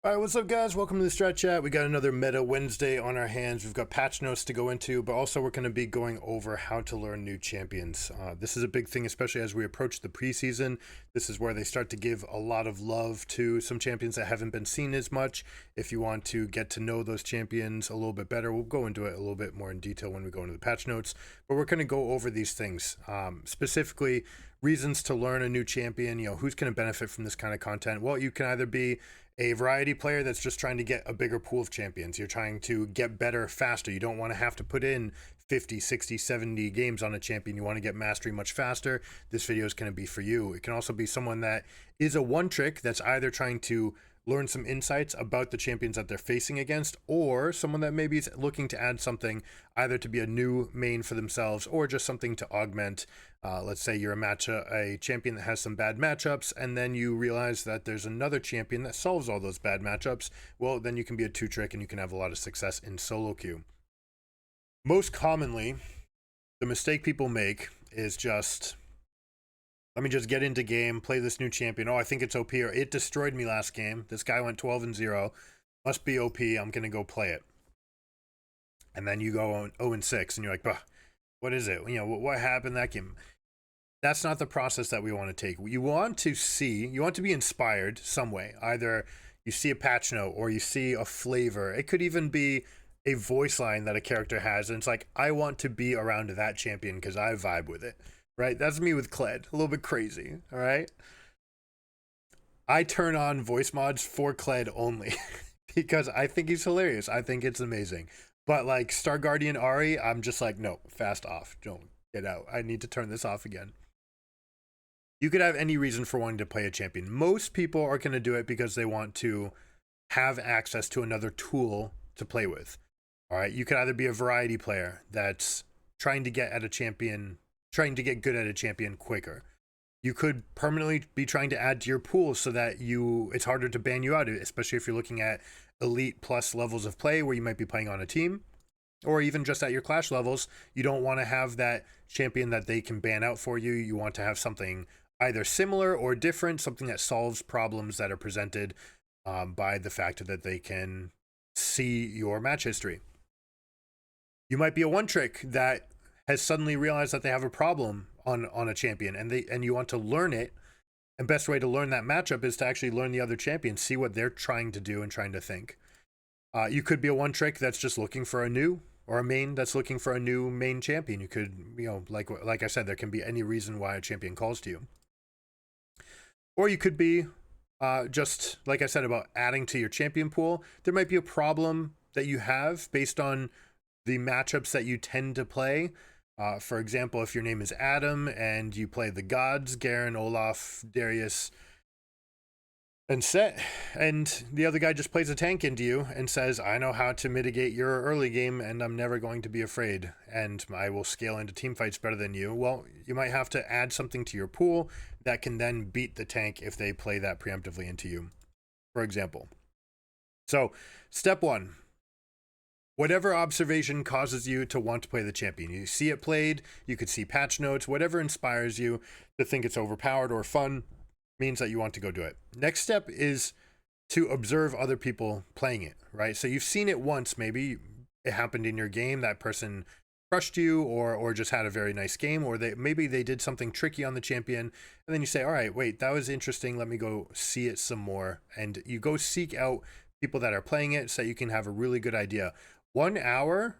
All right, what's up, guys? Welcome to the Strat Chat. We got another Meta Wednesday on our hands. We've got patch notes to go into, but also we're going to be going over how to learn new champions. This is a big thing, especially as we approach the preseason. This is where they start to give a lot of love to some champions that haven't been seen as much. If you want to get to know those champions a little bit better, we'll go into it a little bit more in detail when we go into the patch notes. But we're going to go over these things, specifically reasons to learn a new champion. You know, who's going to benefit from this kind of content? Well, you can either be a variety player that's just trying to get a bigger pool of champions. You're trying to get better faster. You don't want to have to put in 50, 60, 70 games on a champion. You want to get mastery much faster. This video is going to be for you. It can also be someone that is a one trick that's either trying to learn some insights about the champions that they're facing against, or someone that maybe is looking to add something either to be a new main for themselves or just something to augment. Let's say you're a champion that has some bad matchups, and then you realize that there's another champion that solves all those bad matchups. Well, then you can be a two trick and you can have a lot of success in solo queue. Most commonly, the mistake people make is just, let me just get into game, play this new champion. Oh, I think it's OP, or it destroyed me last game. This guy went 12-0. Must be OP. I'm going to go play it. And then you go 0-6, and you're like, bah, what is it? You know, what happened that game? That's not the process that we want to take. You want to be inspired some way. Either you see a patch note or you see a flavor. It could even be a voice line that a character has, and it's like, I want to be around that champion because I vibe with it. Right? That's me with Kled. A little bit crazy. All right? I turn on voice mods for Kled only because I think he's hilarious. I think it's amazing. But like Star Guardian Ari, I'm just like, no, fast off. Don't get out. I need to turn this off again. You could have any reason for wanting to play a champion. Most people are going to do it because they want to have access to another tool to play with. All right? You could either be a variety player that's trying to get good at a champion quicker. You could permanently be trying to add to your pool so that it's harder to ban you out, especially if you're looking at elite plus levels of play where you might be playing on a team, or even just at your clash levels. You don't want to have that champion that they can ban out for you. You want to have something either similar or different, something that solves problems that are presented by the fact that they can see your match history. You might be a one trick that has suddenly realized that they have a problem on a champion, and you want to learn it. And best way to learn that matchup is to actually learn the other champion, see what they're trying to do and trying to think. You could be a one trick that's just looking for a new, or a main that's looking for a new main champion. You could, like I said, there can be any reason why a champion calls to you. Or you could be just, like I said, about adding to your champion pool. There might be a problem that you have based on the matchups that you tend to play. For example, if your name is Adam and you play the gods, Garen, Olaf, Darius, and Set, and the other guy just plays a tank into you and says, I know how to mitigate your early game and I'm never going to be afraid and I will scale into team fights better than you. Well, you might have to add something to your pool that can then beat the tank if they play that preemptively into you, for example. So, step one. Whatever observation causes you to want to play the champion. You see it played, you could see patch notes, whatever inspires you to think it's overpowered or fun means that you want to go do it. Next step is to observe other people playing it, right? So you've seen it once, maybe it happened in your game, that person crushed you or just had a very nice game, or maybe they did something tricky on the champion, and then you say, all right, wait, that was interesting, let me go see it some more. And you go seek out people that are playing it so that you can have a really good idea. 1 hour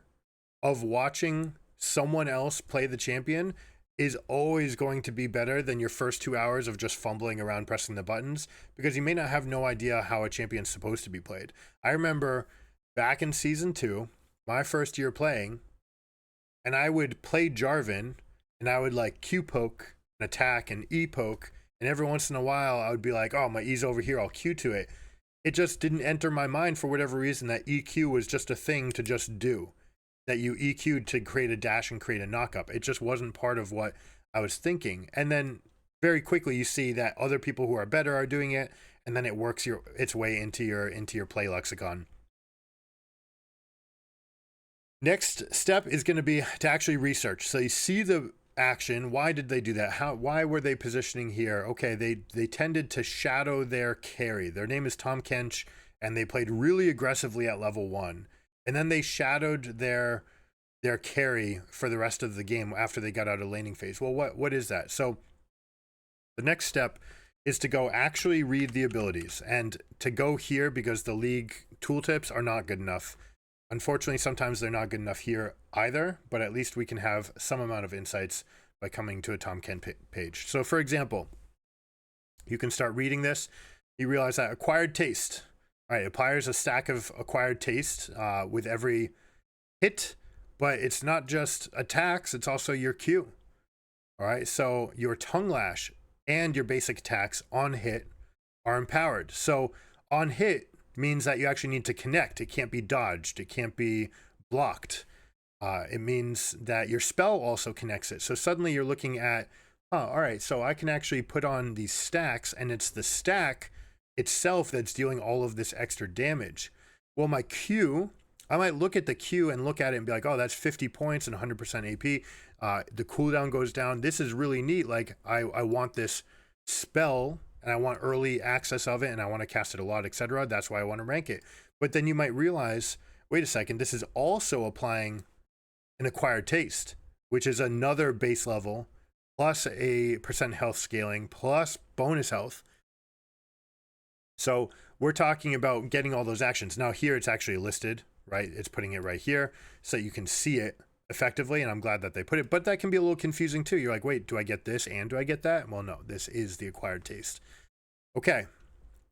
of watching someone else play the champion is always going to be better than your first 2 hours of just fumbling around pressing the buttons, because you may not have no idea how a champion's supposed to be played. I remember back in season 2, my first year playing, and I would play Jarvan, and I would like Q poke and attack and E poke, and every once in a while I would be like, oh, my E's over here, I'll Q to it. It just didn't enter my mind for whatever reason that EQ was just a thing to just do, that you EQ'd to create a dash and create a knockup. It just wasn't part of what I was thinking. And then very quickly you see that other people who are better are doing it, and then it works its way into your play lexicon. Next step is going to be to actually research. So you see the action. Why did they do that? Why were they positioning here? Okay, they tended to shadow their carry. Their name is Tahm Kench, and they played really aggressively at level 1, and then they shadowed their carry for the rest of the game after they got out of laning phase. Well, what is that? So the next step is to go actually read the abilities, and to go here because the league tooltips are not good enough. Unfortunately, sometimes they're not good enough here either, but at least we can have some amount of insights by coming to a Tahm Kench page. So for example, you can start reading this. You realize that acquired taste. All right, it applies a stack of acquired taste with every hit, but it's not just attacks, it's also your Q. All right, so your tongue lash and your basic attacks on hit are empowered. So on hit means that you actually need to connect. It can't be dodged. It can't be blocked. It means that your spell also connects it. So suddenly you're looking at, oh, all right, so I can actually put on these stacks, and it's the stack itself that's dealing all of this extra damage. Well, my Q, I might look at the Q and look at it and be like, oh, that's 50 points and 100% AP. The cooldown goes down. This is really neat. Like, I want this spell, and I want early access of it, and I want to cast it a lot, etc. That's why I want to rank it. But then you might realize, wait a second, this is also applying an acquired taste, which is another base level, plus a percent health scaling, plus bonus health. So we're talking about getting all those actions. Now here it's actually listed, right? It's putting it right here so you can see it effectively, and I'm glad that they put it, but that can be a little confusing too. You're like, wait, do I get this and do I get that? Well, no, this is the acquired taste. Okay,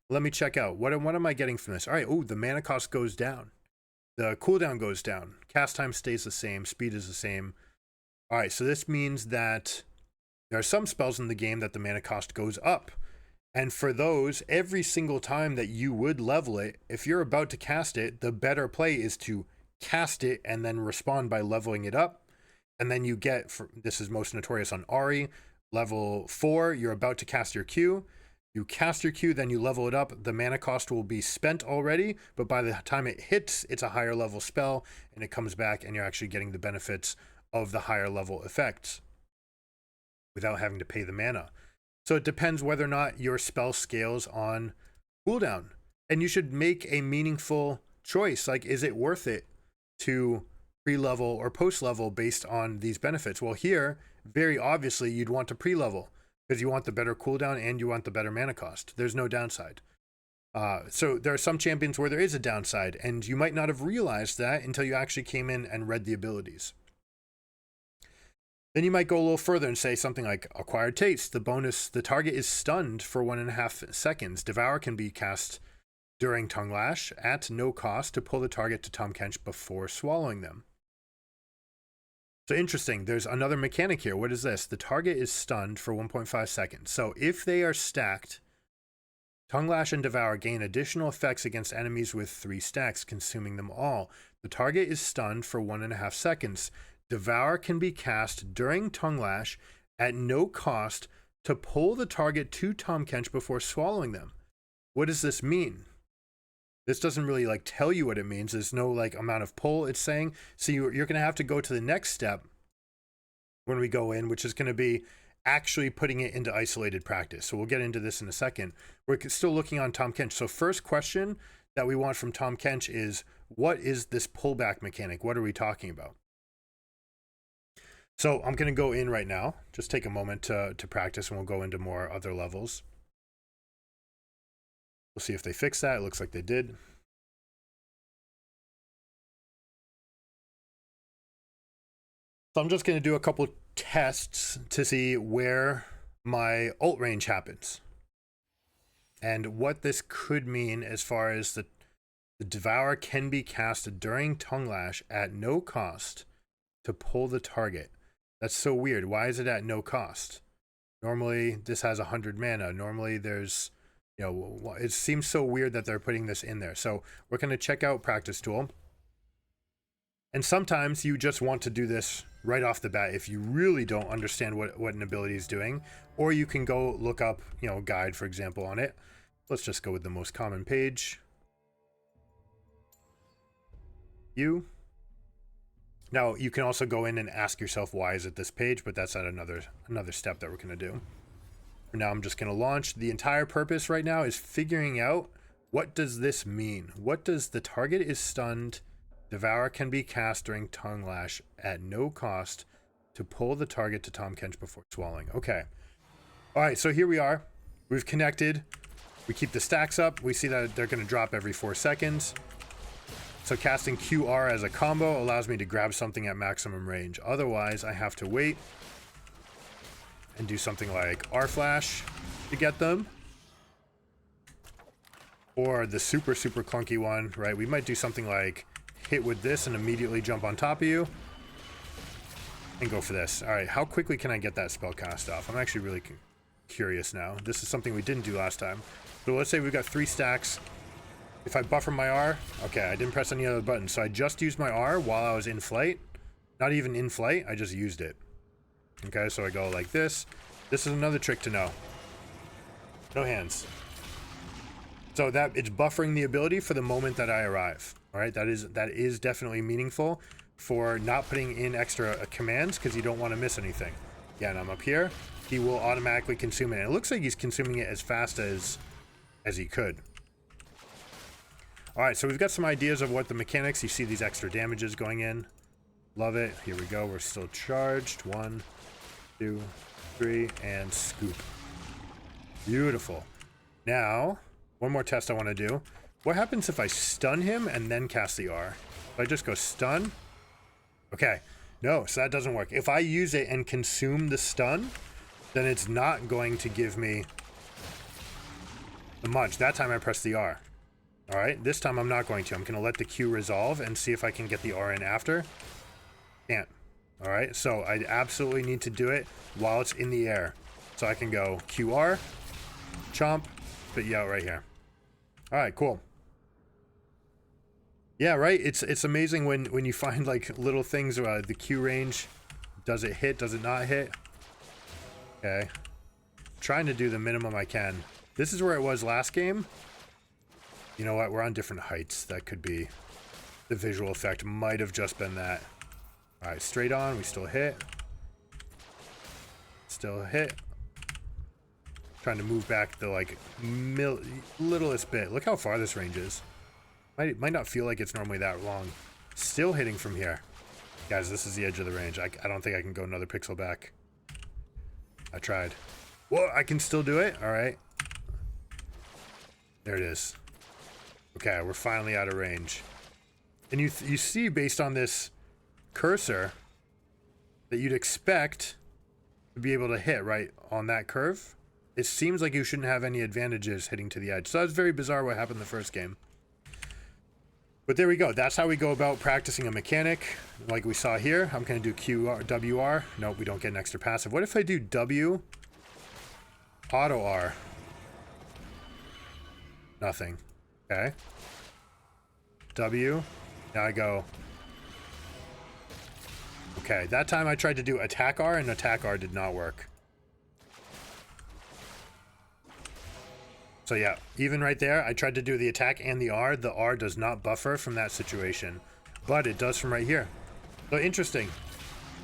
let me check out. What am I getting from this? All right, oh, the mana cost goes down. The cooldown goes down. Cast time stays the same. Speed is the same. All right, so this means that there are some spells in the game that the mana cost goes up. And for those, every single time that you would level it, if you're about to cast it, the better play is to cast it and then respond by leveling it up. And then you get, this is most notorious on Ahri, level 4, you're about to cast your Q. You cast your Q, then you level it up. The mana cost will be spent already, but by the time it hits, it's a higher level spell, and it comes back, and you're actually getting the benefits of the higher level effects without having to pay the mana. So it depends whether or not your spell scales on cooldown. And you should make a meaningful choice. Like, is it worth it to pre-level or post-level based on these benefits? Well, here, very obviously, you'd want to pre-level because you want the better cooldown and you want the better mana cost. There's no downside. So there are some champions where there is a downside, and you might not have realized that until you actually came in and read the abilities. Then you might go a little further and say something like acquired taste. The target is stunned for 1.5 seconds. Devour can be cast during tongue lash at no cost to pull the target to Tahm Kench before swallowing them. So interesting. There's another mechanic here. What is this? The target is stunned for 1.5 seconds. So if they are stacked, Tongue Lash and Devour gain additional effects against enemies with 3 stacks, consuming them all. The target is stunned for 1.5 seconds. Devour can be cast during Tongue Lash at no cost to pull the target to Tahm Kench before swallowing them. What does this mean? This doesn't really tell you what it means. There's no amount of pull it's saying. So you're going to have to go to the next step when we go in, which is going to be actually putting it into isolated practice. So we'll get into this in a second. We're still looking on Tahm Kench. So first question that we want from Tahm Kench is, what is this pullback mechanic? What are we talking about? So I'm going to go in right now. Just take a moment to practice, and we'll go into more other levels. We'll see if they fix that. It looks like they did. So I'm just going to do a couple tests to see where my ult range happens and what this could mean as far as the Devour can be cast during Tongue Lash at no cost to pull the target. That's so weird. Why is it at no cost? Normally this has 100 mana. Normally there's, it seems so weird that they're putting this in there. So we're going to check out Practice Tool. And sometimes you just want to do this right off the bat if you really don't understand what an ability is doing. Or you can go look up, guide, for example, on it. Let's just go with the most common page. Now, you can also go in and ask yourself, why is it this page? But that's at another step that we're going to do. For now, I'm just going to launch. The entire purpose right now is figuring out What does this mean? What does the target is stunned, Devour can be cast during Tongue Lash at no cost to pull the target to Tahm Kench before swallowing. Okay. All right, so here we are. We've connected. We keep the stacks up. We see that they're going to drop every 4 seconds. So casting QR as a combo allows me to grab something at maximum range. Otherwise, I have to wait and do something like R Flash to get them. Or the super clunky one, right? We might do something like hit with this and immediately jump on top of you. And go for this. All right, how quickly can I get that spell cast off? I'm actually really curious now. This is something we didn't do last time. So let's say we've got 3 stacks. If I buffer my R, okay, I didn't press any other buttons. So I just used my R while I was in flight. Not even in flight, I just used it. Okay, so I go like this. This is another trick to know. No hands. So that it's buffering the ability for the moment that I arrive. All right, that is definitely meaningful for not putting in extra commands because you don't want to miss anything. Yeah, and I'm up here. He will automatically consume it. And it looks like he's consuming it as fast as he could. All right, so we've got some ideas of what the mechanics. You see these extra damages going in. Love it. Here we go. We're still charged. 1, 2, 3, and scoop. Beautiful. Now, one more test I want to do. What happens if I stun him and then cast the R? If I just go stun? Okay. No, so that doesn't work. If I use it and consume the stun, then it's not going to give me the munch. That time I press the R. All right, this time I'm not going to. I'm going to let the Q resolve and see if I can get the R in after. Can't. All right, so I absolutely need to do it while it's in the air. So I can go QR, chomp, spit you out right here. All right, cool. Yeah, right. It's amazing when you find like little things about the Q range. Does it hit? Does it not hit? Okay. Trying to do the minimum I can. This is where it was last game. You know what? We're on different heights. That could be the visual effect. Might have just been that. All right, straight on. We still hit. Still hit. Trying to move back the like littlest bit. Look how far this range is. Might not feel like it's normally that long. Still hitting from here. Guys, this is the edge of the range. I don't think I can go another pixel back. I tried. Whoa, I can still do it? All right. There it is. Okay, we're finally out of range. And you see based on this cursor that you'd expect to be able to hit right on that curve. It seems like you shouldn't have any advantages hitting to the edge. So that's very bizarre what happened in the first game. But there we go. That's how we go about practicing a mechanic. Like we saw here, I'm going to do QR, WR. Nope, we don't get an extra passive. What if I do W, auto R? Nothing. Okay. W. Now I go. Okay, that time I tried to do attack R, and attack R did not work. So yeah, even right there, I tried to do the attack and the R. The R does not buffer from that situation, but it does from right here. So interesting,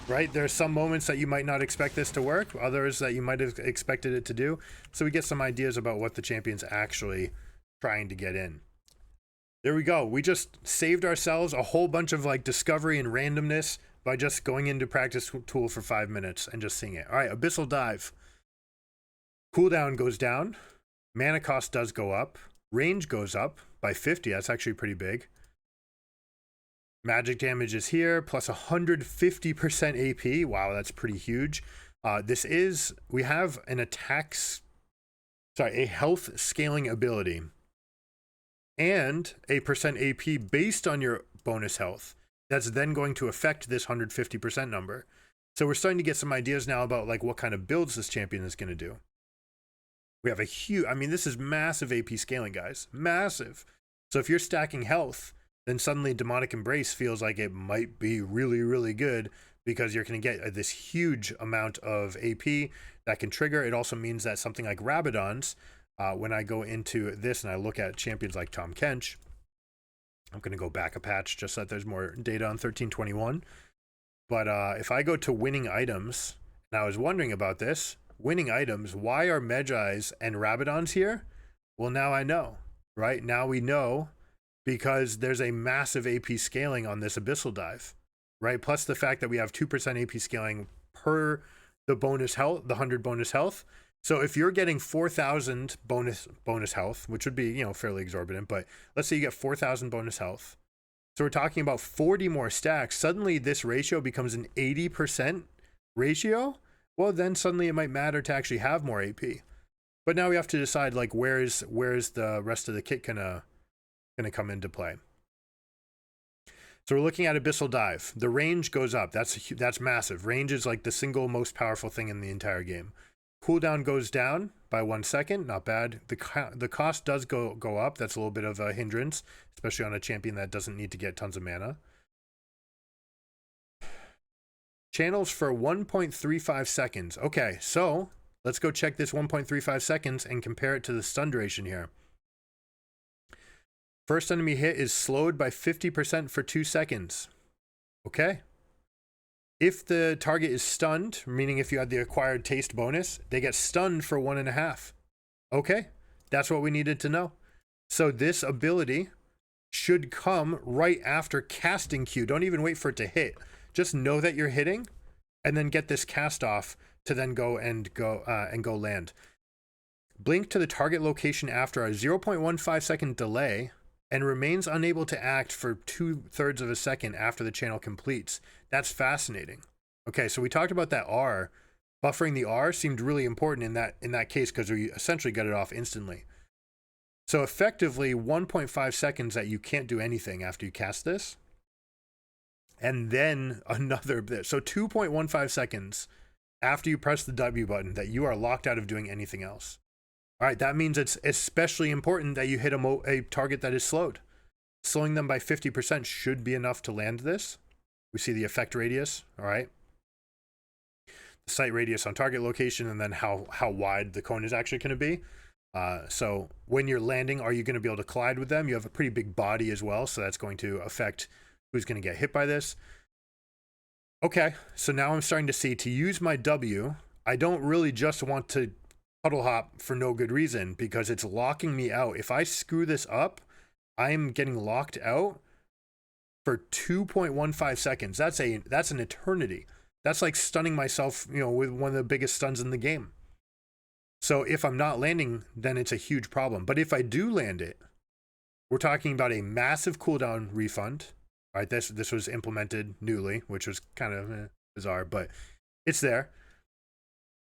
right? There's some moments that you might not expect this to work, others that you might have expected it to do. So we get some ideas about what the champion's actually trying to get in. There we go. We just saved ourselves a whole bunch of like discovery and randomness by just going into practice tool for 5 minutes and just seeing it. All right, Abyssal Dive. Cooldown goes down. Mana cost does go up. Range goes up by 50. That's actually pretty big. Magic damage is here, plus 150% AP. Wow, that's pretty huge. We have an a health scaling ability and a percent AP based on your bonus health. That's then going to affect this 150% number. So we're starting to get some ideas now about like what kind of builds this champion is going to do. We have a huge, I mean, this is massive AP scaling, guys. Massive. So if you're stacking health, then suddenly Demonic Embrace feels like it might be really, really good because you're going to get this huge amount of AP that can trigger. It also means that something like Rabadon's, when I go into this and I look at champions like Tahm Kench, I'm going to go back a patch just so that there's more data on 1321. But if I go to winning items, and I was wondering about this, winning items, why are Medjai's and Rabadon's here? Well, now I know. right? Now we know because there's a massive AP scaling on this Abyssal Dive, right? Plus the fact that we have 2% AP scaling per the bonus health, the 100 bonus health. So if you're getting 4,000 bonus health, which would be, you know, fairly exorbitant, but let's say you get 4,000 bonus health. So we're talking about 40 more stacks. Suddenly this ratio becomes an 80% ratio. Well, then suddenly it might matter to actually have more AP. But now we have to decide, like, where's the rest of the kit gonna come into play. So we're looking at Abyssal Dive. The range goes up. That's massive. Range is like the single most powerful thing in the entire game. Cooldown goes down by 1 second. Not bad. The cost does go up. That's a little bit of a hindrance, especially on a champion that doesn't need to get tons of mana. Channels for 1.35 seconds. Okay, so let's go check this 1.35 seconds and compare it to the stun duration here. First enemy hit is slowed by 50% for 2 seconds. Okay. If the target is stunned, meaning if you had the acquired taste bonus, they get stunned for 1.5. Okay. That's what we needed to know. So this ability should come right after casting Q. Don't even wait for it to hit. Just know that you're hitting and then get this cast off to then go land. Blink to the target location after a 0.15 second delay and remains unable to act for 2/3 of a second after the channel completes. That's fascinating. Okay, so we talked about that R. Buffering the R seemed really important in that case because we essentially got it off instantly. So effectively 1.5 seconds that you can't do anything after you cast this. And then another bit. So 2.15 seconds after you press the W button that you are locked out of doing anything else. All right, that means it's especially important that you hit a target that is slowed. Slowing them by 50% should be enough to land this. We see the effect radius, all right? The sight radius on target location, and then how wide the cone is actually going to be. So when you're landing, are you going to be able to collide with them? You have a pretty big body as well, so that's going to affect who's going to get hit by this. Okay, so now I'm starting to see, to use my W, I don't really just want to puddle hop for no good reason because it's locking me out. If I screw this up, I'm getting locked out for 2.15 seconds. That's an eternity. That's like stunning myself, you know, with one of the biggest stuns in the game. So if I'm not landing, then it's a huge problem. But if I do land it, we're talking about a massive cooldown refund. All right, this was implemented newly, which was kind of bizarre, but it's there.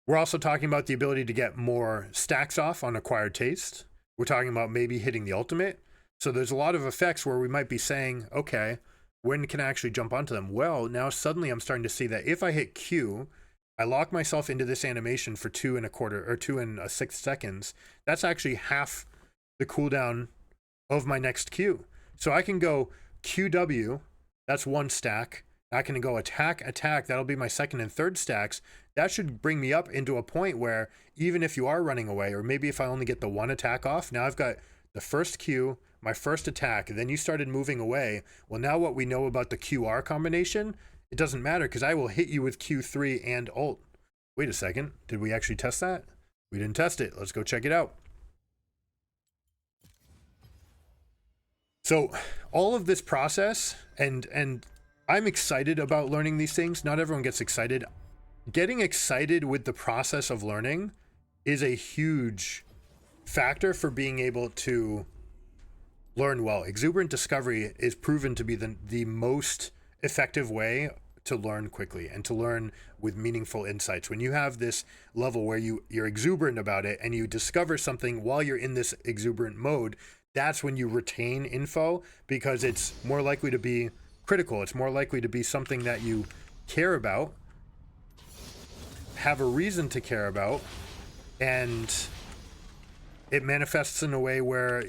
We're also talking about the ability to get more stacks off on acquired taste. We're talking about maybe hitting the ultimate. So there's a lot of effects where we might be saying, okay, when can I actually jump onto them? Well, now suddenly I'm starting to see that if I hit Q, I lock myself into this animation for 2.25 or 2 1/6 seconds. That's actually half the cooldown of my next Q. So I can go QW, that's 1 stack. I can go attack, that'll be my second and third stacks. That should bring me up into a point where even if you are running away, or maybe if I only get the 1 attack off, now I've got the first Q, my first attack, then you started moving away. Well, now what we know about the QR combination, it doesn't matter because I will hit you with Q3 and ult. Wait a second, did we actually test that? We didn't test it. Let's go check it out. So all of this process, and I'm excited about learning these things. Not everyone gets excited. Getting excited with the process of learning is a huge factor for being able to learn well. Exuberant discovery is proven to be the most effective way to learn quickly and to learn with meaningful insights. When you have this level where you're exuberant about it and you discover something while you're in this exuberant mode, that's when you retain info because it's more likely to be critical. It's more likely to be something that you care about, have a reason to care about, and it manifests in a way where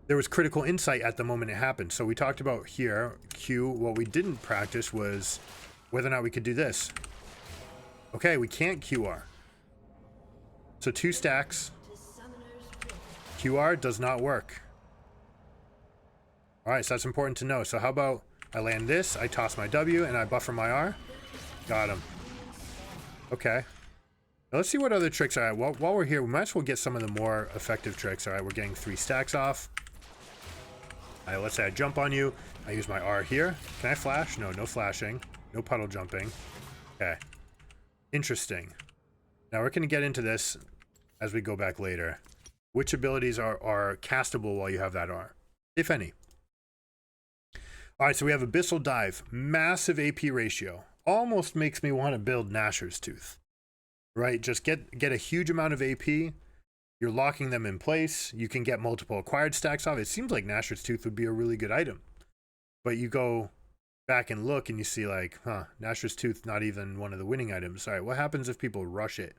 there was critical insight at the moment it happened. So we talked about here, Q, what we didn't practice was whether or not we could do this. Okay, we can't QR. So 2 stacks. QR does not work. All right, so that's important to know. So how about I land this, I toss my W, and I buffer my R? Got him. Okay. Now let's see what other tricks are. While we're here, we might as well get some of the more effective tricks. All right, we're getting 3 stacks off. All right, let's say I jump on you. I use my R here. Can I flash? No, no flashing. No puddle jumping. Okay. Interesting. Now we're going to get into this as we go back later. Which abilities are castable while you have that R, if any? All right, so we have Abyssal Dive. Massive AP ratio. Almost makes me want to build Gnasher's Tooth. Right? Just get a huge amount of AP. You're locking them in place. You can get multiple acquired stacks off. It seems like Gnasher's Tooth would be a really good item. But you go back and look and you see like, Gnasher's Tooth, not even one of the winning items. All right, what happens if people rush it?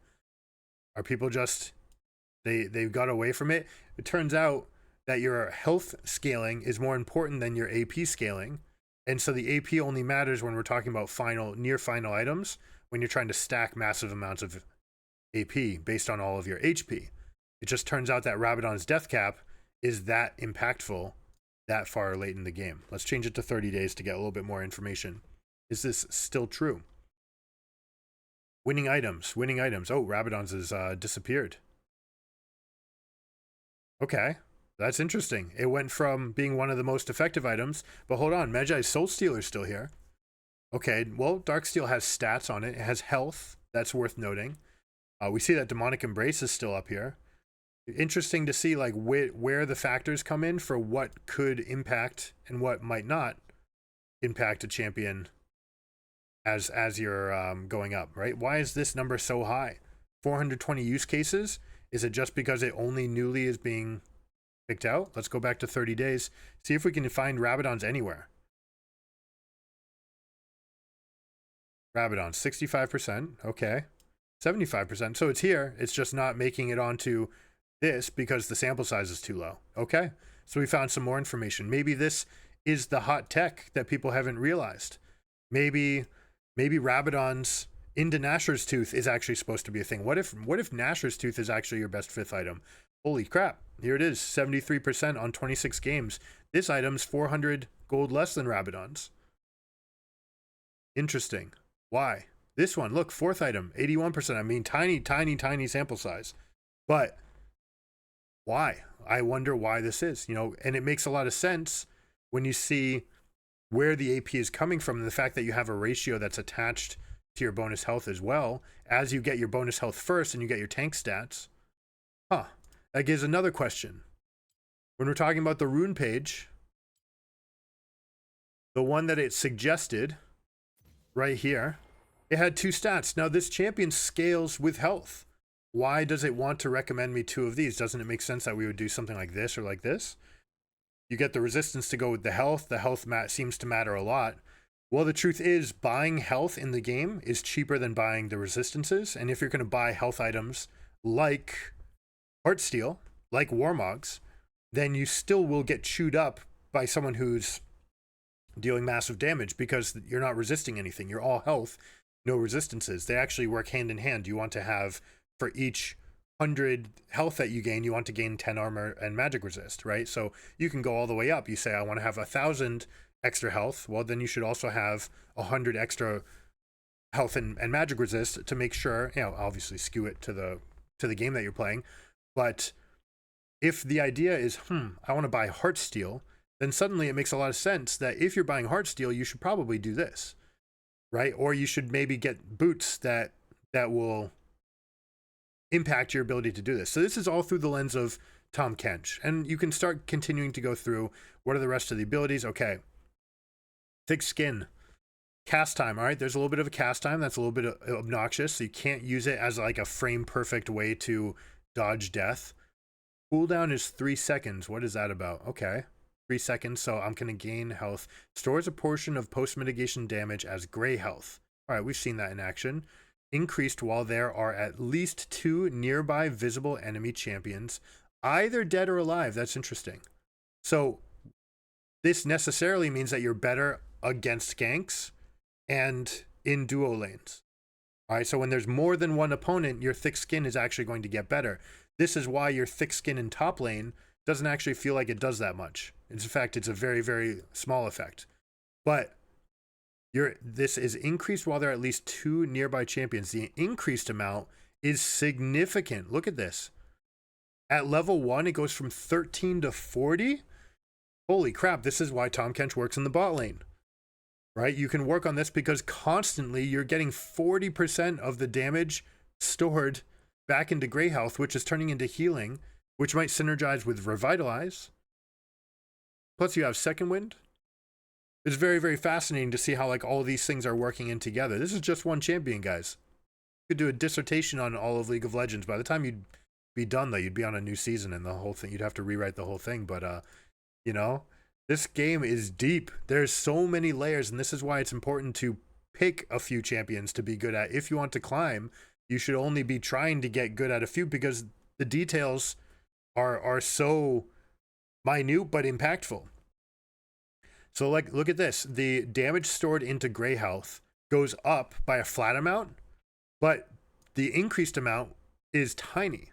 Are people just, they've got away from it? It turns out that your health scaling is more important than your AP scaling. And so the AP only matters when we're talking about near final items, when you're trying to stack massive amounts of AP based on all of your HP. It just turns out that Rabadon's death cap is that impactful that far late in the game. Let's change it to 30 days to get a little bit more information. Is this still true? Winning items, winning items. Oh, Rabadon's has disappeared. Okay, that's interesting. It went from being one of the most effective items, but hold on, Medjai's Soul Stealer's still here. Okay, well, Darksteel has stats on it. It has health. That's worth noting. We see that Demonic Embrace is still up here. Interesting to see like where the factors come in for what could impact and what might not impact a champion as you're going up, right? Why is this number so high? 420 use cases? Is it just because it only newly is being picked out? Let's go back to 30 days. See if we can find Rabadons anywhere. Rabadon, 65%. Okay. 75%. So it's here. It's just not making it onto this because the sample size is too low. Okay. So we found some more information. Maybe this is the hot tech that people haven't realized. Maybe Rabadon's into Gnasher's Tooth is actually supposed to be a thing. What if Gnasher's Tooth is actually your best 5th item? Holy crap. Here it is. 73% on 26 games. This item's 400 gold less than Rabadon's. Interesting. Why? This one, look, 4th item, 81%. I mean, tiny sample size. But why? I wonder why this is, and it makes a lot of sense when you see where the AP is coming from and the fact that you have a ratio that's attached to your bonus health as well. As you get your bonus health first and you get your tank stats. That gives another question. When we're talking about the rune page, the one that it suggested right here, it had 2 stats. Now this champion scales with health. Why does it want to recommend me 2 of these? Doesn't it make sense that we would do something like this or like this? You get the resistance to go with the health. The health seems to matter a lot. Well, the truth is buying health in the game is cheaper than buying the resistances. And if you're going to buy health items like Heartsteel, like Warmogs, then you still will get chewed up by someone who's dealing massive damage because you're not resisting anything. You're all health, no resistances. They actually work hand in hand. You want to have, for each 100 health that you gain, you want to gain 10 armor and magic resist, right? So you can go all the way up. You say, I want to have 1,000 extra health. Well, then you should also have 100 extra health and magic resist to make sure, obviously skew it to the game that you're playing. But if the idea is, I want to buy Heartsteel, then suddenly it makes a lot of sense that if you're buying Heartsteel, you should probably do this, right? Or you should maybe get boots that will impact your ability to do this. So this is all through the lens of Tahm Kench. And you can start continuing to go through what are the rest of the abilities. Okay. Thick skin. Cast time. All right. There's a little bit of a cast time. That's a little bit obnoxious. So you can't use it as like a frame perfect way to dodge death. Cooldown is 3 seconds. What is that about? Okay. 3 seconds. So I'm going to gain health. Stores a portion of post mitigation damage as gray health. All right. We've seen that in action. Increased while there are at least 2 nearby visible enemy champions, either dead or alive. That's interesting. So this necessarily means that you're better against ganks and in duo lanes. All right, so when there's more than one opponent, your thick skin is actually going to get better. This is why your thick skin in top lane doesn't actually feel like it does that much. In fact, it's a very, very small effect. But this is increased while there are at least 2 nearby champions. The increased amount is significant. Look at this. At level 1, it goes from 13 to 40. Holy crap, this is why Tahm Kench works in the bot lane. Right? You can work on this because constantly you're getting 40% of the damage stored back into Grey Health, which is turning into healing, which might synergize with Revitalize. Plus you have Second Wind. It's very, very fascinating to see how like all these things are working in together. This is just one champion, guys. You could do a dissertation on all of League of Legends. By the time you'd be done, though, you'd be on a new season and the whole thing, you'd have to rewrite the whole thing. But, you know, this game is deep. There's so many layers, and this is why it's important to pick a few champions to be good at. If you want to climb, you should only be trying to get good at a few because the details are so minute but impactful. So like, look at this. The damage stored into Grey Health goes up by a flat amount, but the increased amount is tiny.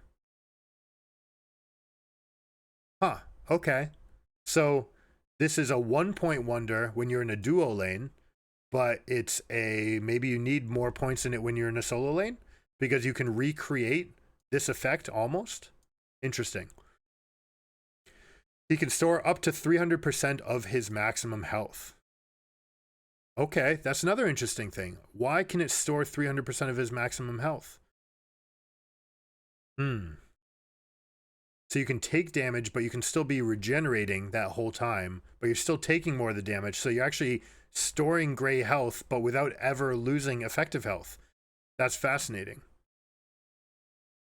Huh, okay. So this is a 1-point wonder when you're in a duo lane, but it's a, maybe you need more points in it when you're in a solo lane because you can recreate this effect almost. Interesting. He can store up to 300% of his maximum health. Okay, that's another interesting thing. Why can it store 300% of his maximum health? So you can take damage, but you can still be regenerating that whole time, but you're still taking more of the damage. So you're actually storing Grey Health, but without ever losing effective health. That's fascinating.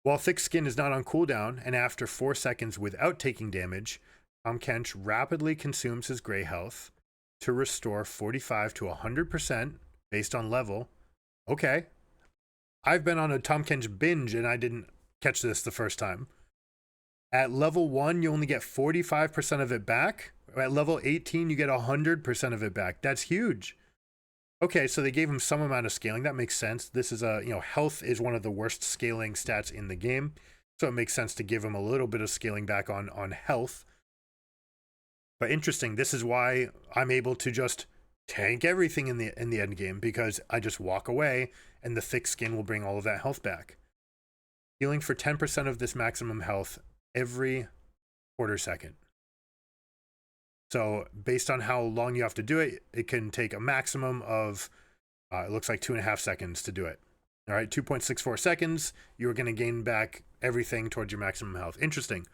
While Thick Skin is not on cooldown, and after 4 seconds without taking damage, Tahm Kench rapidly consumes his Grey Health to restore 45 to 100% based on level. Okay. I've been on a Tahm Kench binge and I didn't catch this the first time. At level 1, you only get 45% of it back. At level 18, you get 100% of it back. That's huge. Okay, so they gave him some amount of scaling. That makes sense. This is a, health is one of the worst scaling stats in the game. So it makes sense to give him a little bit of scaling back on health. But interesting, this is why I'm able to just tank everything in the end game, because I just walk away and the Thick Skin will bring all of that health back. Healing for 10% of this maximum health every quarter second. So based on how long you have to do it, it can take a maximum of, it looks like 2.5 seconds to do it. All right, 2.64 seconds, you're going to gain back everything towards your maximum health. Interesting.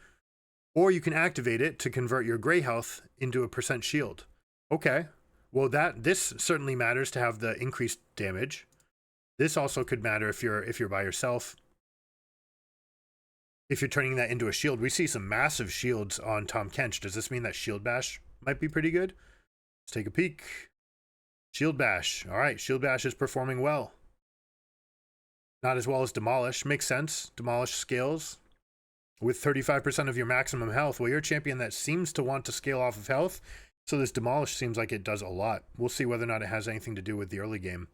Or you can activate it to convert your Grey Health into a % shield. Okay, well this certainly matters to have the increased damage. This also could matter if you're by yourself. If you're turning that into a shield, we see some massive shields on Tahm Kench. Does this mean that Shield Bash might be pretty good? Let's take a peek. Shield Bash. All right, Shield Bash is performing well. Not as well as Demolish. Makes sense. Demolish scales with 35% of your maximum health. Well, you're a champion that seems to want to scale off of health, so this Demolish seems like it does a lot. We'll see whether or not it has anything to do with the early game.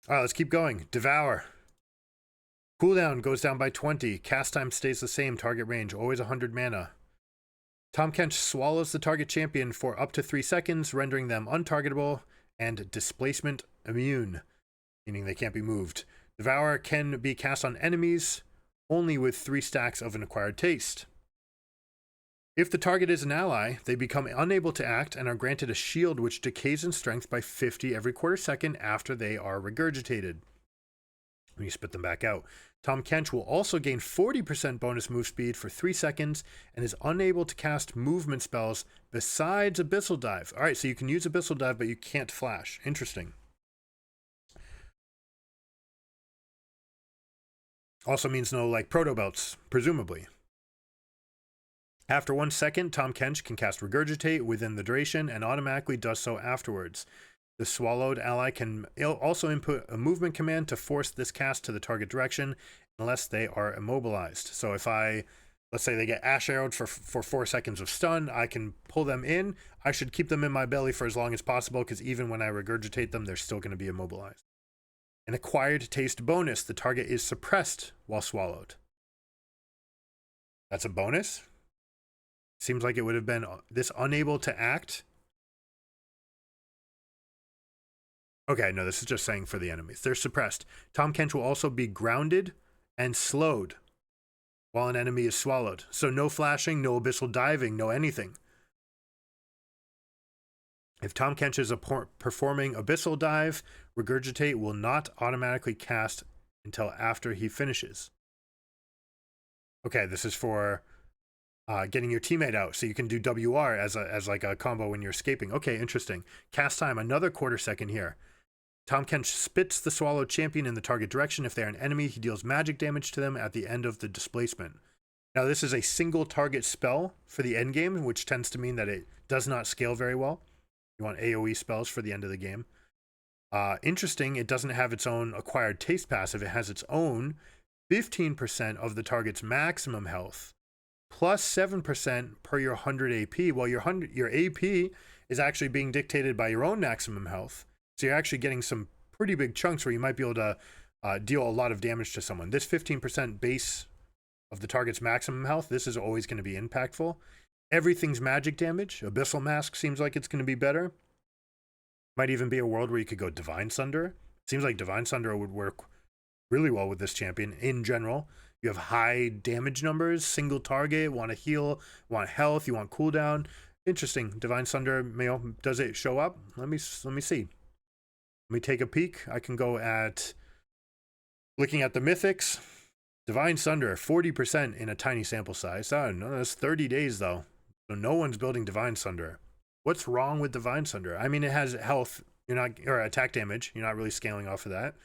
All right, let's keep going. Devour. Cooldown goes down by 20. Cast time stays the same. Target range, always 100 mana. Tahm Kench swallows the target champion for up to 3 seconds, rendering them untargetable and displacement immune, meaning they can't be moved. Devour can be cast on enemies only with 3 stacks of an acquired taste. If the target is an ally, they become unable to act and are granted a shield which decays in strength by 50 every quarter second after they are regurgitated. When you spit them back out. Tahm Kench will also gain 40% bonus move speed for 3 seconds and is unable to cast movement spells besides Abyssal Dive. All right, so you can use Abyssal Dive, but you can't flash. Interesting. Also means no, like, proto belts, presumably. After 1 second, Tahm Kench can cast Regurgitate within the duration and automatically does so afterwards. The swallowed ally can also input a movement command to force this cast to the target direction unless they are immobilized. So if let's say they get Ash Arrowed for 4 seconds of stun, I can pull them in. I should keep them in my belly for as long as possible because even when I regurgitate them, they're still going to be immobilized. An acquired taste bonus. The target is suppressed while swallowed. That's a bonus? Seems like it would have been this unable to act. Okay, no, this is just saying for the enemies. They're suppressed. Tahm Kench will also be grounded and slowed while an enemy is swallowed. So no flashing, no abyssal diving, no anything. If Tahm Kench is performing abyssal dive, regurgitate will not automatically cast until after he finishes. Okay, this is for getting your teammate out, so you can do WR as like a combo when you're escaping. Okay, interesting. Cast time, another quarter second here. Tahm Kench spits the swallowed champion in the target direction. If they're an enemy, he deals magic damage to them at the end of the displacement. Now, this is a single target spell for the end game, which tends to mean that it does not scale very well. You want AoE spells for the end of the game. Interesting, it doesn't have its own acquired taste passive. It has its own 15% of the target's maximum health, plus 7% per your 100 AP. Well, your AP is actually being dictated by your own maximum health. So you're actually getting some pretty big chunks where you might be able to deal a lot of damage to someone. This 15% base of the target's maximum health, this is always going to be impactful. Everything's magic damage. Abyssal Mask seems like it's going to be better. Might even be a world where you could go Divine Sunder. Seems like Divine Sunder would work really well with this champion in general. You have high damage numbers, single target, want to heal, want health, you want cooldown. Interesting. Divine Sunder, does it show up? Let me see. Let me take a peek. I can go at looking at the mythics. Divine Sunder, 40% in a tiny sample size. Oh, no, that's 30 days though. So no one's building Divine Sunder. What's wrong with Divine Sunder? I mean, it has health, or attack damage. You're not really scaling off of that.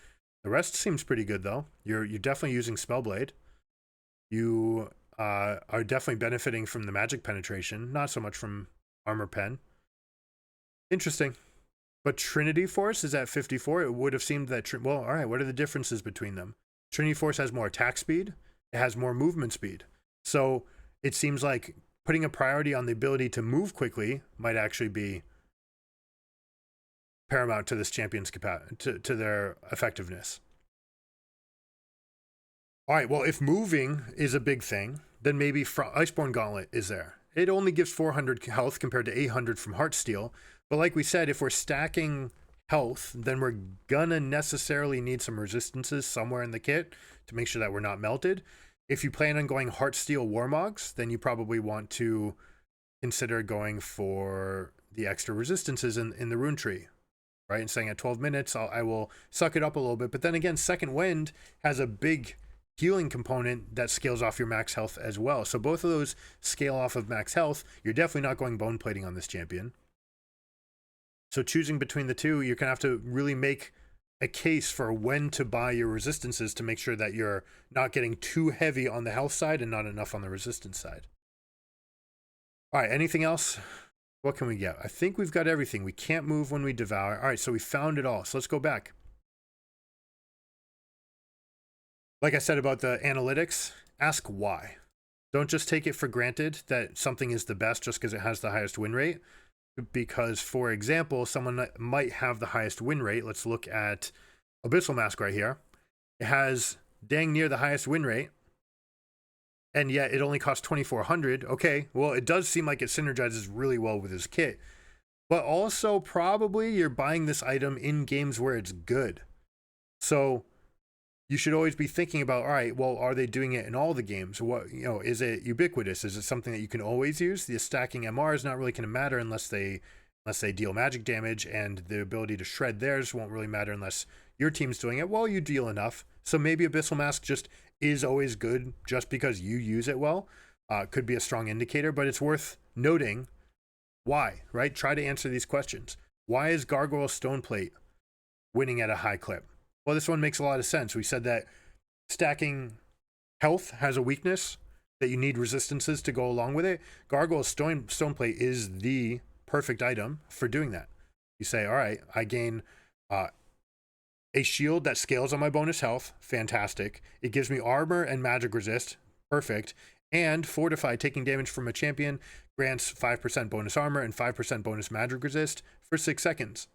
The rest seems pretty good though. You're definitely using Spellblade. You are definitely benefiting from the magic penetration, not so much from armor pen. Interesting. But Trinity Force is at 54. It would have seemed that, well, all right, what are the differences between them? Trinity Force has more attack speed. It has more movement speed. So it seems like putting a priority on the ability to move quickly might actually be paramount to this champion's capacity, to their effectiveness. All right, well, if moving is a big thing, then maybe Iceborne Gauntlet is there. It only gives 400 health compared to 800 from Heartsteel. But like we said, if we're stacking health, then we're gonna necessarily need some resistances somewhere in the kit to make sure that we're not melted. If you plan on going Heartsteel Warmogs, then you probably want to consider going for the extra resistances in the rune tree, right? And saying at 12 minutes, I will suck it up a little bit. But then again, Second Wind has a big healing component that scales off your max health as well. So both of those scale off of max health. You're definitely not going bone plating on this champion. So choosing between the two, you're going to have to really make a case for when to buy your resistances to make sure that you're not getting too heavy on the health side and not enough on the resistance side. All right, anything else? What can we get? I think we've got everything. We can't move when we devour. All right, so we found it all. So let's go back. Like I said about the analytics, ask why. Don't just take it for granted that something is the best just because it has the highest win rate. Because, for example, someone might have the highest win rate. Let's look at Abyssal Mask right here. It has dang near the highest win rate, and yet it only costs 2,400. Okay, well, it does seem like it synergizes really well with his kit. But also, probably you're buying this item in games where it's good. So you should always be thinking about, all right, well, are they doing it in all the games? What, is it ubiquitous? Is it something that you can always use? The stacking MR is not really going to matter unless they deal magic damage, and the ability to shred theirs won't really matter unless your team's doing it. Well, you deal enough. So maybe Abyssal Mask just is always good just because you use it well. Could be a strong indicator, but it's worth noting why, right? Try to answer these questions. Why is Gargoyle Stoneplate winning at a high clip? Well, this one makes a lot of sense. We said that stacking health has a weakness, that you need resistances to go along with it. Gargoyle Stoneplate is the perfect item for doing that. You say, all right, I gain a shield that scales on my bonus health. Fantastic. It gives me armor and magic resist. Perfect. And Fortify, taking damage from a champion, grants 5% bonus armor and 5% bonus magic resist for 6 seconds.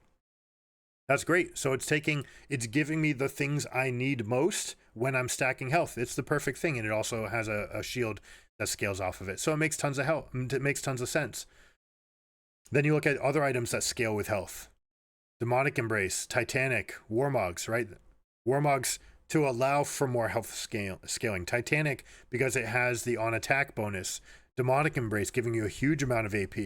That's great. So it's giving me the things I need most when I'm stacking health. It's the perfect thing. And it also has a shield that scales off of it. So it makes tons of it makes tons of sense. Then you look at other items that scale with health. Demonic Embrace, Titanic, Warmogs, right? Warmogs to allow for more health scaling. Titanic because it has the on attack bonus. Demonic Embrace giving you a huge amount of AP.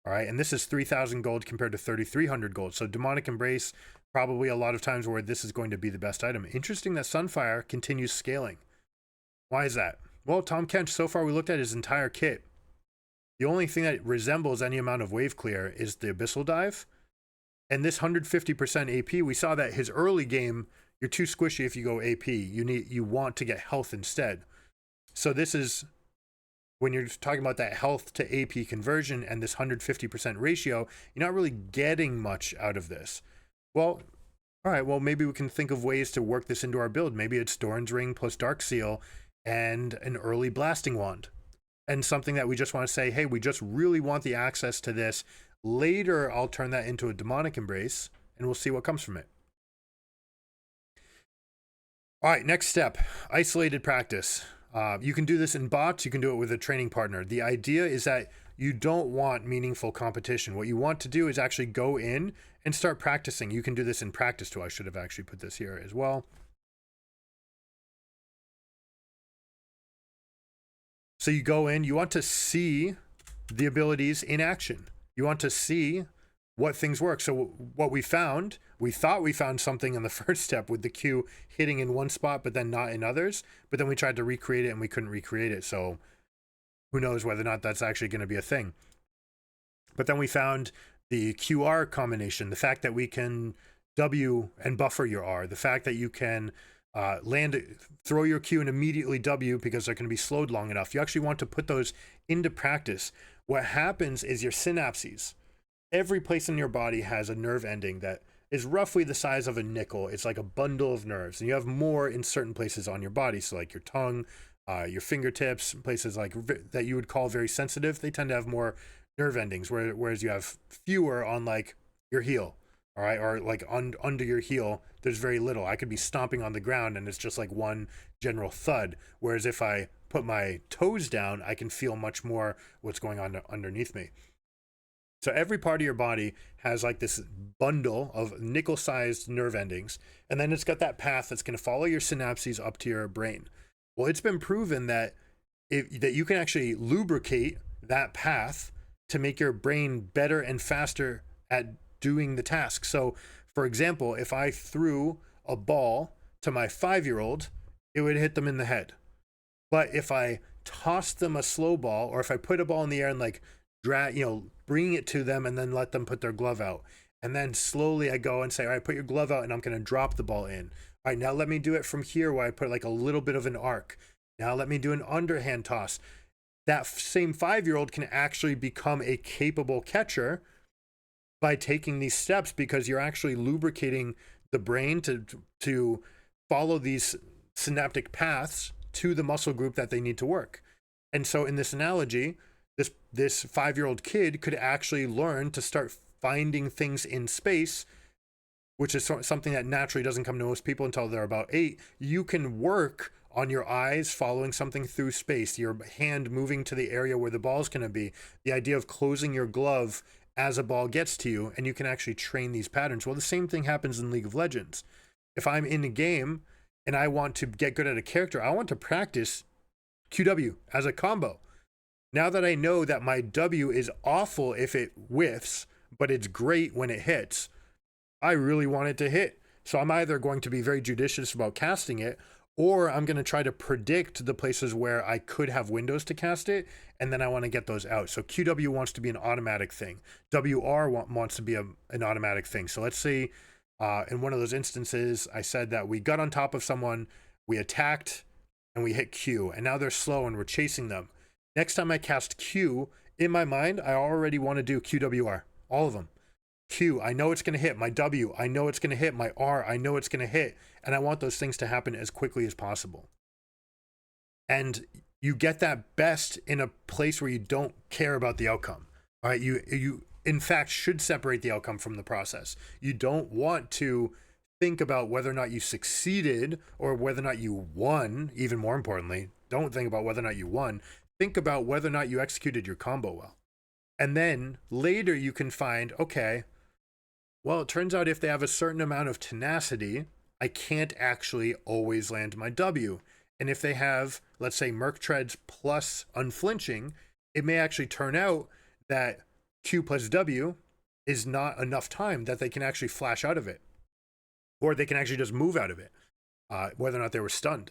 All right, and this is 3,000 gold compared to 3,300 gold. So Demonic Embrace, probably a lot of times where this is going to be the best item. Interesting that Sunfire continues scaling. Why is that? Well, Tahm Kench, so far we looked at his entire kit. The only thing that resembles any amount of wave clear is the Abyssal Dive. And this 150% AP, we saw that his early game, you're too squishy if you go AP. You want to get health instead. So this is, when you're talking about that health to AP conversion and this 150% ratio, you're not really getting much out of this. Well, all right, well, maybe we can think of ways to work this into our build. Maybe it's Doran's Ring plus Dark Seal and an early Blasting Wand. And something that we just want to say, hey, we just really want the access to this. Later, I'll turn that into a Demonic Embrace, and we'll see what comes from it. All right, next step, isolated practice. You can do this in bots. You can do it with a training partner. The idea is that you don't want meaningful competition. What you want to do is actually go in and start practicing. You can do this in practice too. I should have actually put this here as well. So you go in, you want to see the abilities in action. You want to see what things work. So what we found, we thought we found something in the first step with the Q hitting in one spot, but then not in others. But then we tried to recreate it and we couldn't recreate it. So who knows whether or not that's actually going to be a thing. But then we found the QR combination, the fact that we can W and buffer your R, the fact that you can throw your Q and immediately W because they're going to be slowed long enough. You actually want to put those into practice. What happens is your synapses, every place in your body has a nerve ending that is roughly the size of a nickel. It's like a bundle of nerves, and you have more in certain places on your body. So like your tongue, your fingertips, places like that you would call very sensitive, they tend to have more nerve endings, whereas you have fewer on like your heel. All right, or like under your heel, there's very little. I could be stomping on the ground and it's just like one general thud. Whereas if I put my toes down, I can feel much more what's going on underneath me. So every part of your body has like this bundle of nickel-sized nerve endings, and then it's got that path that's going to follow your synapses up to your brain. Well, it's been proven that that you can actually lubricate that path to make your brain better and faster at doing the task. So, for example, if I threw a ball to my 5-year-old, it would hit them in the head. But if I tossed them a slow ball, or if I put a ball in the air and like bring it to them and then let them put their glove out, and then slowly I go and say, all right, put your glove out and I'm going to drop the ball in. All right, now let me do it from here where I put like a little bit of an arc. Now let me do an underhand toss. That same 5-year-old can actually become a capable catcher by taking these steps, because you're actually lubricating the brain to follow these synaptic paths to the muscle group that they need to work. And so in this analogy, this 5-year-old kid could actually learn to start finding things in space, which is something that naturally doesn't come to most people until they're about 8. You can work on your eyes following something through space, your hand moving to the area where the ball's going to be, the idea of closing your glove as a ball gets to you, and you can actually train these patterns. Well, the same thing happens in League of Legends. If I'm in a game and I want to get good at a character, I want to practice QW as a combo. Now that I know that my W is awful if it whiffs, but it's great when it hits, I really want it to hit. So I'm either going to be very judicious about casting it, or I'm going to try to predict the places where I could have windows to cast it, and then I want to get those out. So QW wants to be an automatic thing. WR wants to be an automatic thing. So let's say in one of those instances, I said that we got on top of someone, we attacked, and we hit Q, and now they're slow and we're chasing them. Next time I cast Q, in my mind, I already want to do QWR, all of them. Q, I know it's going to hit. My W, I know it's going to hit. My R, I know it's going to hit. And I want those things to happen as quickly as possible. And you get that best in a place where you don't care about the outcome. All right, you in fact should separate the outcome from the process. You don't want to think about whether or not you succeeded or whether or not you won. Even more importantly, don't think about whether or not you won. Think about whether or not you executed your combo well. And then later you can find, okay, Well, it turns out if they have a certain amount of tenacity, I can't actually always land my W. And if they have, let's say, Merc Treads plus Unflinching, it may actually turn out that Q plus W is not enough time that they can actually flash out of it. Or they can actually just move out of it, whether or not they were stunned.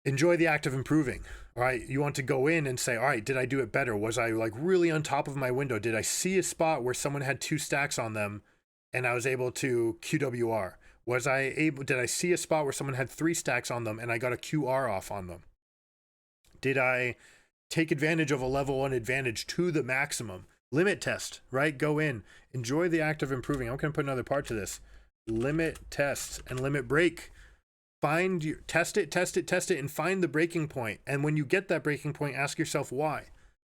Enjoy the act of improving. All right, you want to go in and say, all right, did I do it better? Was I like really on top of my window? Did I see a spot where someone had 2 stacks on them and I was able to QWR? Did I see a spot where someone had 3 stacks on them and I got a QR off on them? Did I take advantage of a level 1 advantage to the maximum? Limit test, right? Go in, enjoy the act of improving. I'm going to put another part to this. Limit test and limit break. Test it, and find the breaking point. And when you get that breaking point, ask yourself why.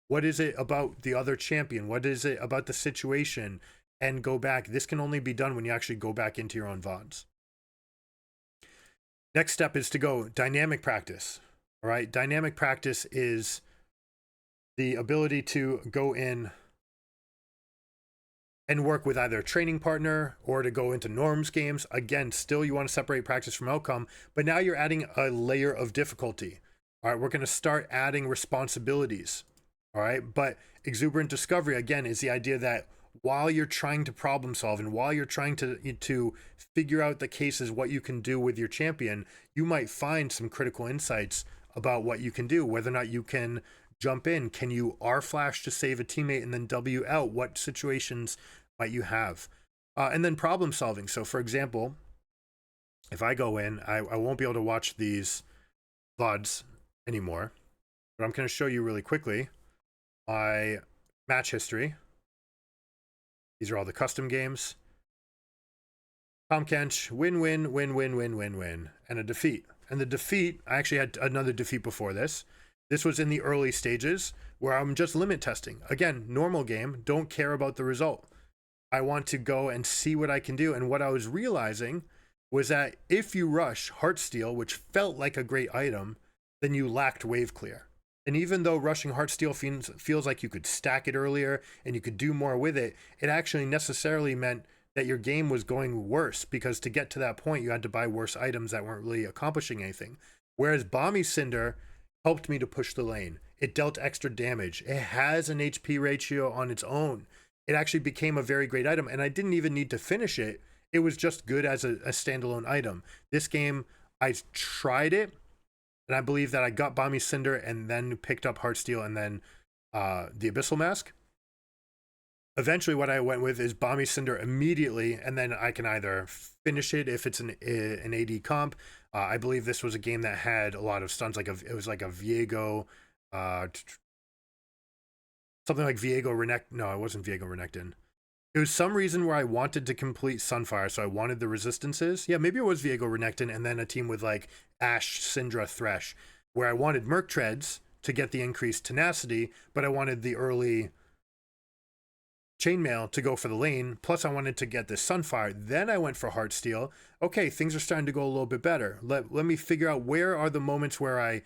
What is it about the other champion? What is it about the situation? And go back. This can only be done when you actually go back into your own VODs. Next step is to go dynamic practice. All right. Dynamic practice is the ability to go in and work with either a training partner or to go into norms games. Again, still you want to separate practice from outcome, but now you're adding a layer of difficulty. All right, we're going to start adding responsibilities. All right, but exuberant discovery, again, is the idea that while you're trying to problem solve and while you're trying to figure out the cases, what you can do with your champion, you might find some critical insights about what you can do, whether or not you can jump in. Can you R flash to save a teammate and then W out? What situations might you have? And then problem solving. So for example, if I go in, I won't be able to watch these VODs anymore, but I'm going to show you really quickly my match history. These are all the custom games. Tahm Kench, win, and a defeat. And the defeat, I actually had another defeat before this. This was in the early stages where I'm just limit testing. Again, normal game, don't care about the result. I want to go and see what I can do. And what I was realizing was that if you rush Heartsteel, which felt like a great item, then you lacked wave clear. And even though rushing Heartsteel feels like you could stack it earlier and you could do more with it, it actually necessarily meant that your game was going worse, because to get to that point, you had to buy worse items that weren't really accomplishing anything. Whereas Bomby Cinder helped me to push the lane. It dealt extra damage. It has an HP ratio on its own. It actually became a very great item, and I didn't even need to finish it. It was just good as a standalone item. This game, I tried it, and I believe that I got Bomby Cinder and then picked up Heartsteel and then the Abyssal Mask. Eventually, what I went with is Bomby Cinder immediately, and then I can either finish it if it's an AD comp. I believe this was a game that had a lot of stuns, it was like a Viego, something like Viego Renekton. No, it wasn't Viego Renekton. It was some reason where I wanted to complete Sunfire, so I wanted the resistances. Yeah, maybe it was Viego Renekton, and then a team with like Ashe, Syndra, Thresh, where I wanted Merc Treads to get the increased tenacity, but I wanted the early Chainmail to go for the lane, plus I wanted to get this Sunfire. Then I went for Heartsteel. Okay, things are starting to go a little bit better. Let me figure out where are the moments where I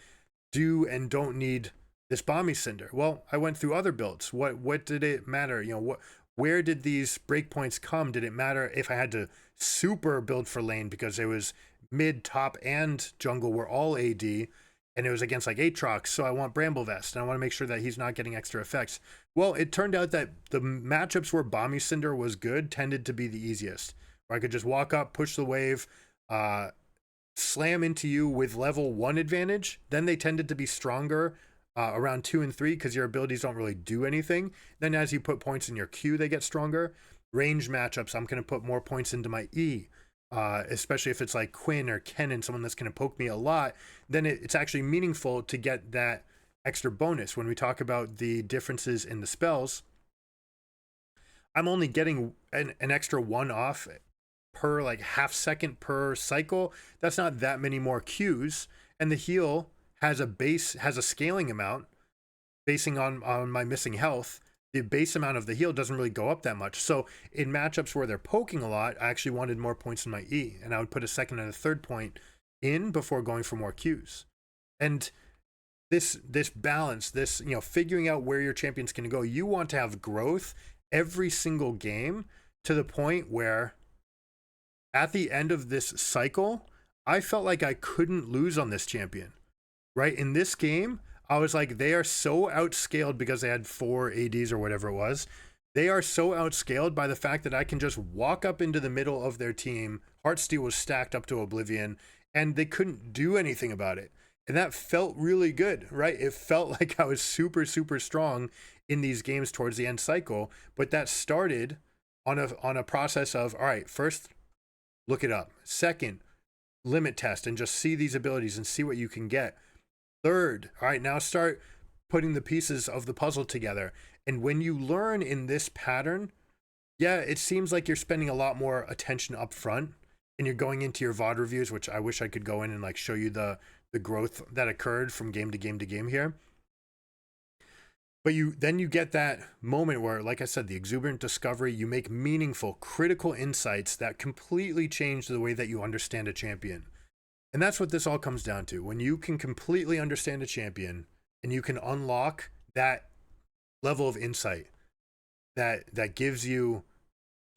do and don't need this Bomby Cinder. Well, I went through other builds. What did it matter? Where did these breakpoints come? Did it matter if I had to super build for lane because it was mid, top, and jungle were all AD, and it was against like Aatrox, so I want Bramble Vest, and I want to make sure that he's not getting extra effects. Well, it turned out that the matchups where Bomby Cinder was good tended to be the easiest, where I could just walk up, push the wave, slam into you with level 1 advantage. Then they tended to be stronger around 2 and 3 because your abilities don't really do anything. Then as you put points in your Q, they get stronger. Range matchups, I'm going to put more points into my E. Especially if it's like Quinn or Kennen, someone that's going to poke me a lot, then it's actually meaningful to get that extra bonus. When we talk about the differences in the spells, I'm only getting an extra 1 off per like half second per cycle. That's not that many more Qs, and the heal has a scaling amount basing on my missing health. The base amount of the heal doesn't really go up that much. So in matchups where they're poking a lot, I actually wanted more points in my E, and I would put a second and a third point in before going for more Qs. And this balance, figuring out where your champion's going to go, you want to have growth every single game, to the point where at the end of this cycle, I felt like I couldn't lose on this champion, right? In this game, I was like, they are so outscaled because they had 4 ADs or whatever it was. They are so outscaled by the fact that I can just walk up into the middle of their team. Heartsteel was stacked up to oblivion, and they couldn't do anything about it. And that felt really good, right? It felt like I was super, super strong in these games towards the end cycle. But that started on a process of, all right, first, look it up. Second, limit test and just see these abilities and see what you can get. Third, all right, now start putting the pieces of the puzzle together. And when you learn in this pattern, yeah, it seems like you're spending a lot more attention up front, and you're going into your VOD reviews, which I wish I could go in and like show you the growth that occurred from game to game to game here. But you get that moment where, like I said, the exuberant discovery, you make meaningful, critical insights that completely change the way that you understand a champion. And that's what this all comes down to. When you can completely understand a champion and you can unlock that level of insight that gives you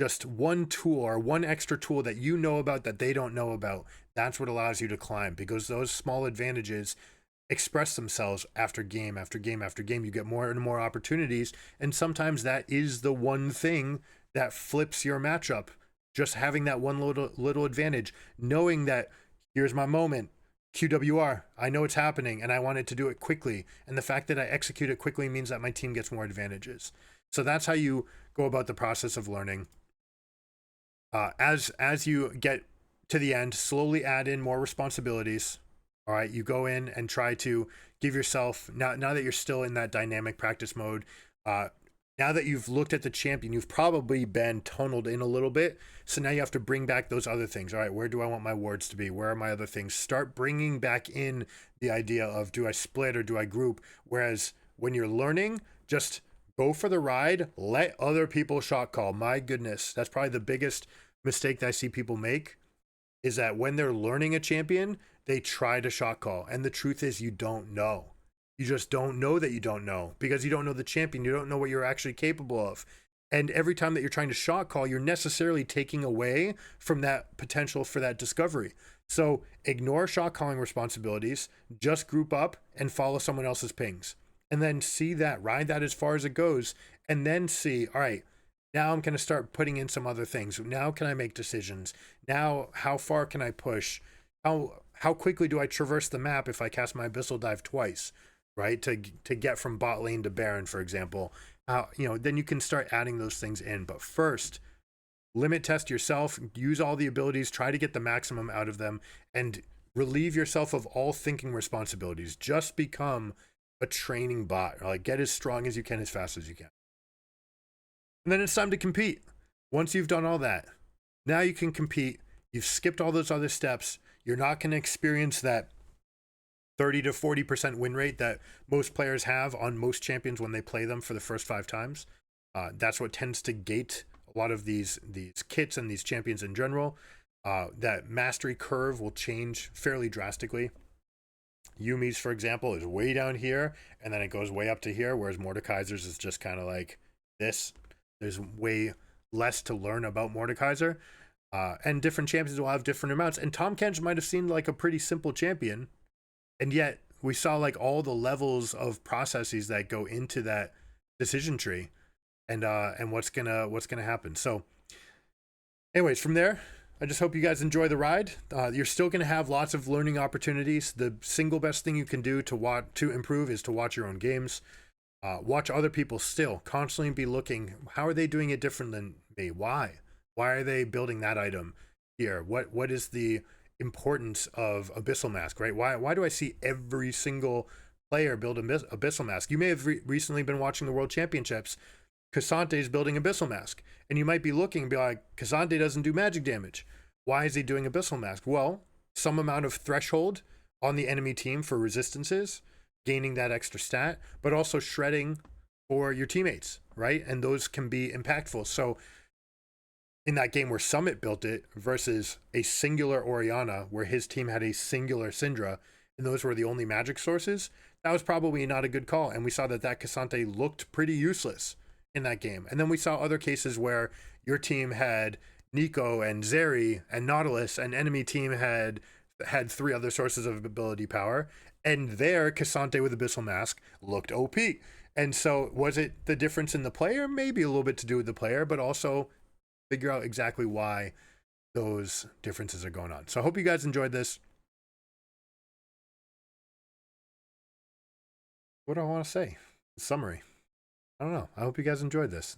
just one tool or one extra tool that you know about that they don't know about, that's what allows you to climb, because those small advantages express themselves after game after game after game. You get more and more opportunities, and sometimes that is the one thing that flips your matchup. Just having that one little advantage, knowing that here's my moment, QWR, I know it's happening and I wanted to do it quickly, and the fact that I execute it quickly means that my team gets more advantages. So that's how you go about the process of learning. As you get to the end, slowly add in more responsibilities. All right, you go in and try to give yourself, now that you're still in that dynamic practice mode, now that you've looked at the champion, you've probably been tunneled in a little bit. So now you have to bring back those other things. All right, where do I want my wards to be? Where are my other things? Start bringing back in the idea of, do I split or do I group? Whereas when you're learning, just go for the ride, let other people shot call. My goodness, that's probably the biggest mistake that I see people make, is that when they're learning a champion, they try to shot call. And the truth is, you don't know. You just don't know that you don't know, because you don't know the champion. You don't know what you're actually capable of. And every time that you're trying to shot call, you're necessarily taking away from that potential for that discovery. So ignore shot calling responsibilities, just group up and follow someone else's pings. And then see that, ride that as far as it goes. And then see, all right, now I'm going to start putting in some other things. Now can I make decisions? Now, how far can I push? How quickly do I traverse the map if I cast my Abyssal Dive twice, right? To get from bot lane to Baron, for example. Then you can start adding those things in. But first, limit test yourself, use all the abilities, try to get the maximum out of them, and relieve yourself of all thinking responsibilities. Just become a training bot. Like, get as strong as you can, as fast as you can. And then it's time to compete. Once you've done all that, now you can compete. You've skipped all those other steps. You're not going to experience that 30 to 40% win rate that most players have on most champions when they play them for the first 5 times. That's what tends to gate a lot of these kits and these champions in general. That mastery curve will change fairly drastically. Yumi's, for example, is way down here, and then it goes way up to here, whereas Mordekaiser's is just kind of like this. There's way less to learn about Mordekaiser. And different champions will have different amounts. And Tahm Kench might have seemed like a pretty simple champion, and yet we saw like all the levels of processes that go into that decision tree, and what's gonna happen. So anyways, from there, I just hope you guys enjoy the ride. You're still gonna have lots of learning opportunities. The single best thing you can do to improve is to watch your own games. Watch other people still. Constantly be looking, how are they doing it different than me? Why are they building that item here? What is the importance of Abyssal Mask, right? Why do I see every single player build Abyssal Mask? You may have recently been watching the World Championships. Cassante is building Abyssal Mask, and you might be looking and be like, Cassante doesn't do magic damage. Why is he doing Abyssal Mask? Well, some amount of threshold on the enemy team for resistances, gaining that extra stat, but also shredding for your teammates, right? And those can be impactful. So in that game where Summit built it versus a singular Orianna, where his team had a singular Syndra, and those were the only magic sources, that was probably not a good call. And we saw that Cassante looked pretty useless. in that game. And then we saw other cases where your team had Nico and Zeri and Nautilus, and enemy team had 3 other sources of ability power, and there Cassante with Abyssal Mask looked OP. And so was it the difference in the player? Maybe a little bit to do with the player, but also figure out exactly why those differences are going on. So I hope you guys enjoyed this. What do I want to say? Summary. I don't know. I hope you guys enjoyed this.